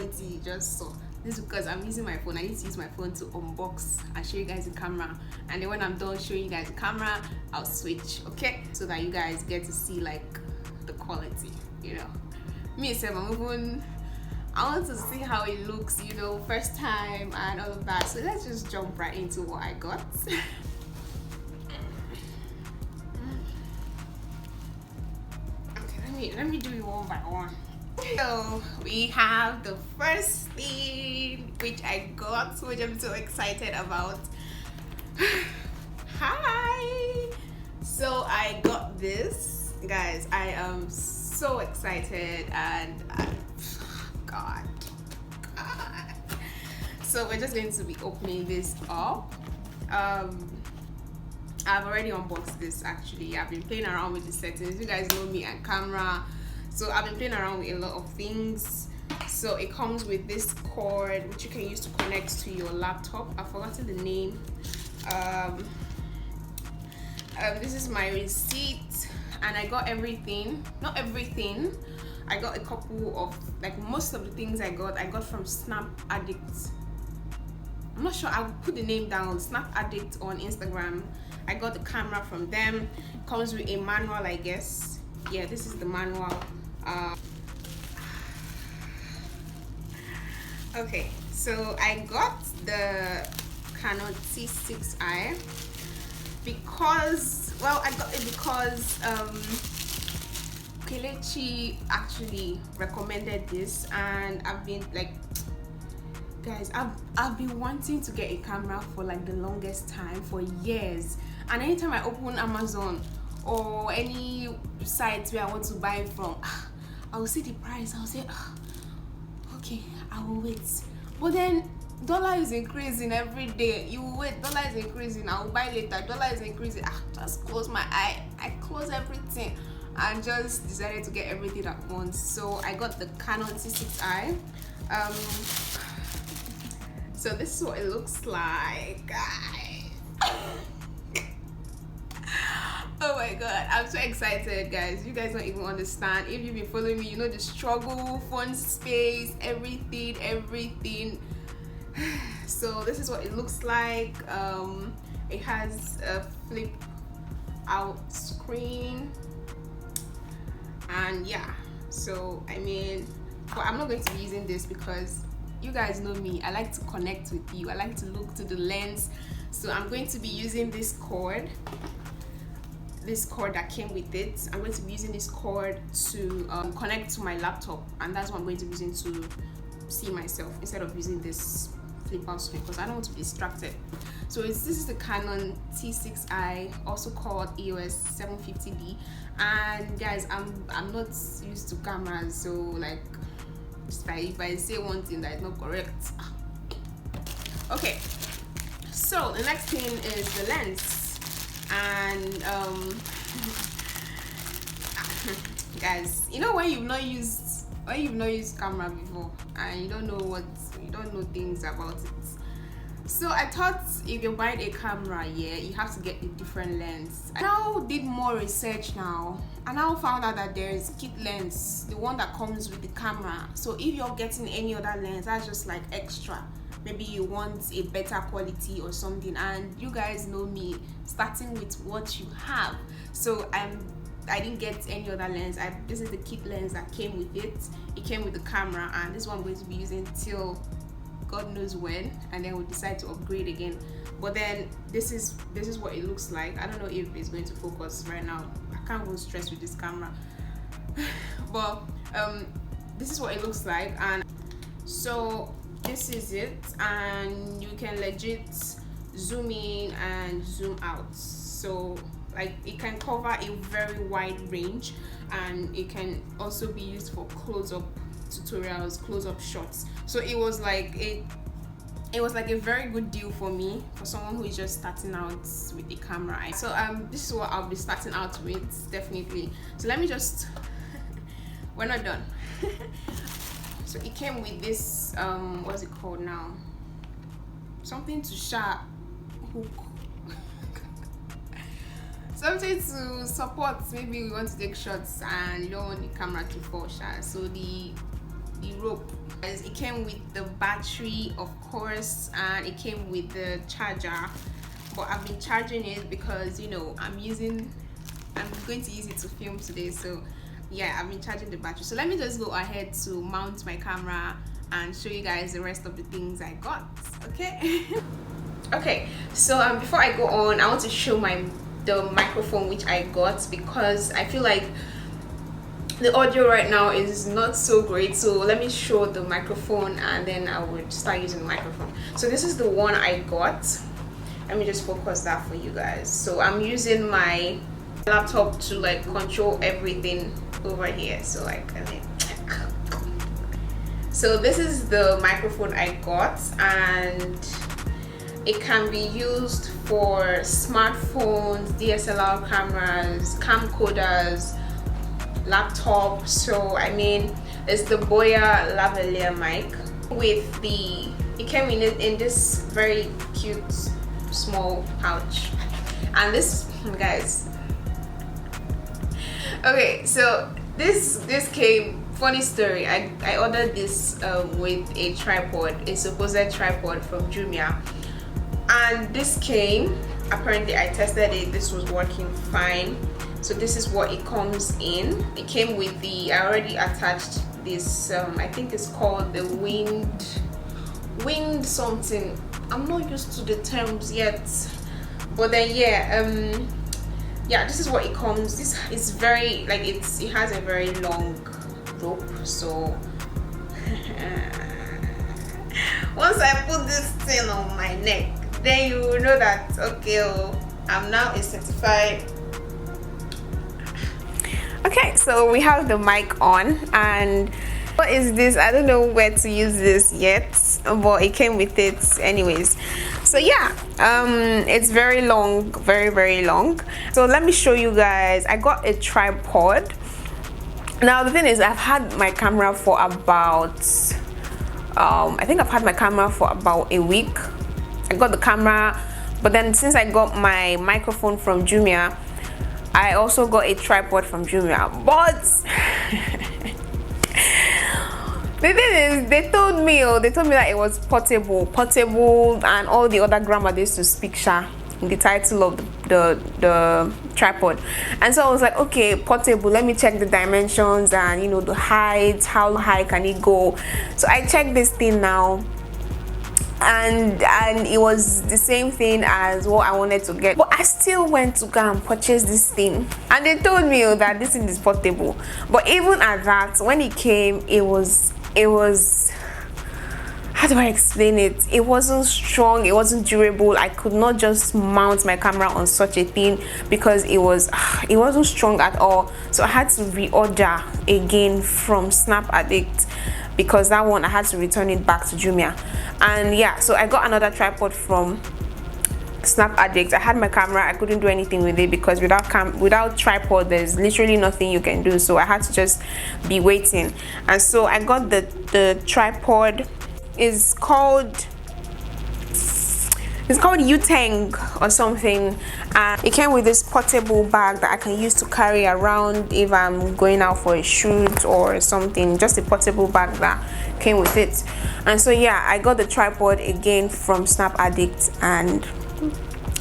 quality just so. This is because I'm using my phone. I need to use my phone to unbox and show you guys the camera, and then when I'm done showing you guys the camera, I'll switch, okay, so that you guys get to see like the quality, you know. Me and I want to see how it looks, you know, first time and all of that. So let's just jump right into what I got. Okay, let me do it one by one. So we have the first thing which I got, which I'm so excited about. Hi! So I got this, guys. I am so excited, and God. So we're just going to be opening this up. I've already unboxed this actually. I've been playing around with the settings. You guys know me and camera, so I've been playing around with a lot of things. So it comes with this cord which you can use to connect to your laptop. I've forgotten the name. This is my receipt, and I got everything. Not everything. I got a couple of, like, most of the things I got from Snap Addict. I'm not sure, I'll put the name down, Snap Addict on Instagram. I got the camera from them. Comes with a manual, I guess. Yeah, this is the manual. Okay, so I got the Canon T6i because, well, I got it because Kelechi actually recommended this, and I've been like, guys, I've been wanting to get a camera for like the longest time, for years, and anytime I open Amazon or any sites where I want to buy it from, I will see the price, I'll say, okay, I will wait. But then dollar is increasing every day. You will wait, dollar is increasing, I will buy later, dollar is increasing. Just close my eye. I close everything and just decided to get everything at once. So I got the Canon T6i. So this is what it looks like, guys. Oh my god, I'm so excited, guys. You guys don't even understand. If you've been following me, you know the struggle, phone space, everything. So this is what it looks like. It has a flip out screen, and yeah, so I mean, but I'm not going to be using this because you guys know me, I like to connect with you, I like to look to the lens. So I'm going to be using this cord that came with it. I'm going to be using this cord to connect to my laptop, and that's what I'm going to be using to see myself instead of using this flip out screen, because I don't want to be distracted. So this is the Canon T6i, also called EOS 750D. And guys, I'm not used to cameras, so like if I say one thing that is not correct. Okay, so the next thing is the lens. And guys, you know when you've not used camera before and you don't know things about it. So I thought if you're buying a camera, yeah, you have to get a different lens. I now did more research now, and I now found out that there is kit lens, the one that comes with the camera. So if you're getting any other lens, that's just like extra. Maybe you want a better quality or something, and you guys know me, starting with what you have. So I didn't get any other lens. This is the kit lens that came with it. It came with the camera, and this one I'm going to be using till God knows when, and then we'll decide to upgrade again. But then this is what it looks like. I don't know if it's going to focus right now. I can't go stress with this camera. But this is what it looks like, and so this is it, and you can legit zoom in and zoom out. So like it can cover a very wide range, and it can also be used for close-up tutorials, close-up shots. So it was like a very good deal for me, for someone who is just starting out with the camera. So this is what I'll be starting out with, definitely. So let me just we're not done. So it came with this what's it called now, something to sharp hook. Something to support. Maybe we want to take shots and you don't want the camera to fall sharp. So the the rope. It came with the battery, of course, and it came with the charger, but I've been charging it because, you know, I'm going to use it to film today. So yeah, I've been charging the battery. So let me just go ahead to mount my camera and show you guys the rest of the things I got. Okay. Okay, so before I go on, I want to show the microphone which I got, because I feel like the audio right now is not so great. So let me show the microphone and then I would start using the microphone. So this is the one I got. Let me just focus that for you guys. So I'm using my laptop to like control everything over here. So like, so this is the microphone I got, and it can be used for smartphones, DSLR cameras, camcorders, laptop. So I mean, it's the Boya lavalier mic with it came in this very cute small pouch. And this, guys, okay, so this came, funny story, I ordered this with a tripod, a supposed tripod from Jumia, and this came. Apparently I tested it, this was working fine. So this is what it comes in. It came with I already attached this, I think it's called the winged something. I'm not used to the terms yet, but then yeah, this is what it comes. This is very, like, it has a very long rope. So once I put this thing on my neck, then you will know that, okay, I'm now a certified. Okay, so we have the mic on, and what is this? I don't know where to use this yet, but it came with it anyways. So yeah, it's very long, very long. So let me show you guys. I got a tripod. Now the thing is, I've had my camera for about I think I've had my camera for about a week. I got the camera, but then since I got my microphone from Jumia, I also got a tripod from Jumia. But the thing is, they told me that it was portable, and all the other grammar they used to speak in the title of the tripod. And so I was like, okay, portable, let me check the dimensions and, you know, the height, how high can it go. So I checked this thing now, and it was the same thing as what I wanted to get, but I still went to go and purchase this thing, and they told me that this thing is portable. But even at that, when it came, it was how do I explain it? It wasn't strong, it wasn't durable. I could not just mount my camera on such a thing because it wasn't strong at all. So I had to reorder again from Snap Addict, because that one I had to return it back to Jumia. And yeah, so I got another tripod from Snap Addict. I had my camera, I couldn't do anything with it because without tripod there's literally nothing you can do. So I had to just be waiting. And so I got the tripod. It's called Uteng or something, and it came with this portable bag that I can use to carry around if I'm going out for a shoot or something. Just a portable bag that came with it. And so yeah, I got the tripod again from Snap Addict, and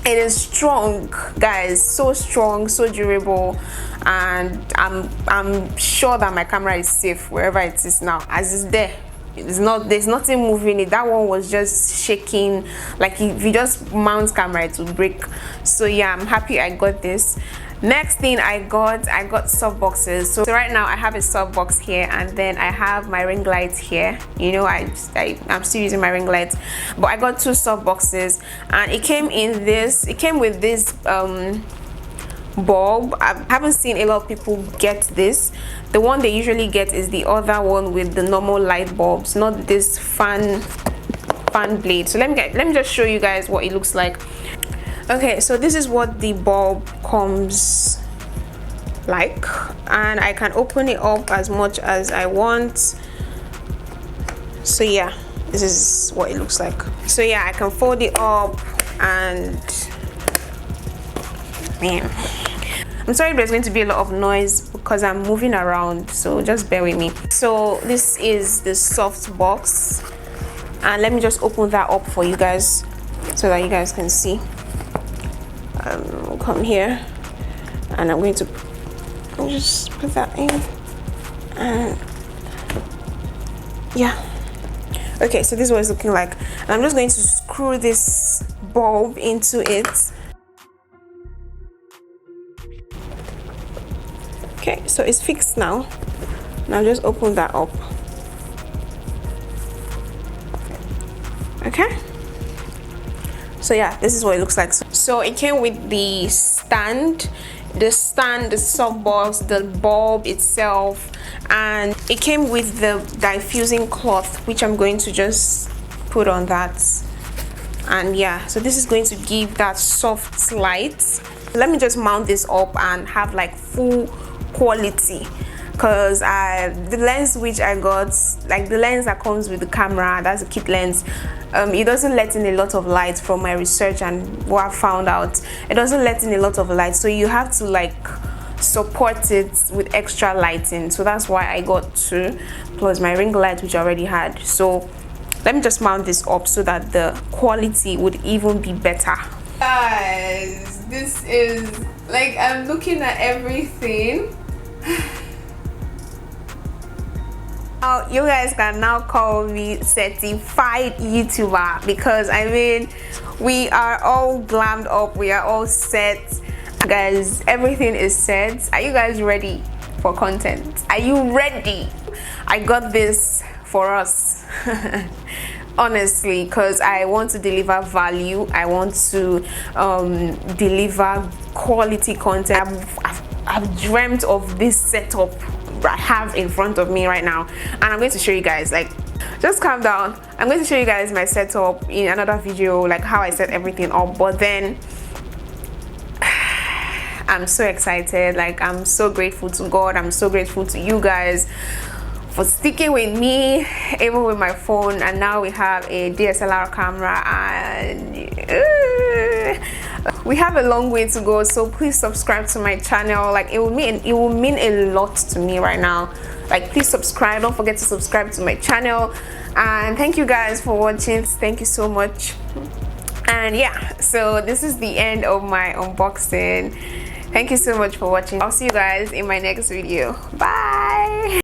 it is strong, guys, so strong, so durable, and I'm sure that my camera is safe wherever it is now, as it's there. There's nothing moving it. That one was just shaking, like if you just mount camera it will break. So yeah, I'm happy I got this. Next thing I got soft boxes. So right now I have a soft box here, and then I have my ring light here. You know, I'm still using my ring light, but I got two soft boxes, and it came with this bulb. I haven't seen a lot of people get this. The one they usually get is the other one with the normal light bulbs, not this fan blade. So let me just show you guys what it looks like. Okay, so this is what the bulb comes like, and I can open it up as much as I want. So yeah, this is what it looks like. So yeah, I can fold it up, and man, I'm sorry there's going to be a lot of noise because I'm moving around, so just bear with me. So this is the soft box, and let me just open that up for you guys so that you guys can see. Come here, and I'm going to just put that in, and yeah. Okay, so this is what it's looking like, and I'm just going to screw this bulb into it. Okay, so it's fixed now. Now just open that up. Okay, so yeah, this is what it looks like. So it came with the stand, the soft box, the bulb itself, and it came with the diffusing cloth, which I'm going to just put on that. And yeah, so this is going to give that soft light. Let me just mount this up and have like full quality, because the lens which I got, like the lens that comes with the camera, that's a kit lens, it doesn't let in a lot of light. From my research and what I found out, it doesn't let in a lot of light, so you have to like support it with extra lighting. So that's why I got two, plus my ring light which I already had. So let me just mount this up so that the quality would even be better. Guys, this is like, I'm looking at everything. You guys can now call me certified YouTuber, because I mean, we are all glammed up, we are all set. Guys, everything is set. Are you guys ready for content? Are you ready? I got this for us. Honestly, because I want to deliver value, I want to deliver quality content. I've dreamt of this setup I have in front of me right now, and I'm going to show you guys. Like, just calm down. I'm going to show you guys my setup in another video, like how I set everything up. But then I'm so excited. Like, I'm so grateful to God, I'm so grateful to you guys for sticking with me, even with my phone. And now we have a DSLR camera, and we have a long way to go. So please subscribe to my channel. Like, it will mean a lot to me right now. Like, please subscribe. Don't forget to subscribe to my channel. And thank you guys for watching. Thank you so much. And yeah, so this is the end of my unboxing. Thank you so much for watching. I'll see you guys in my next video. Bye.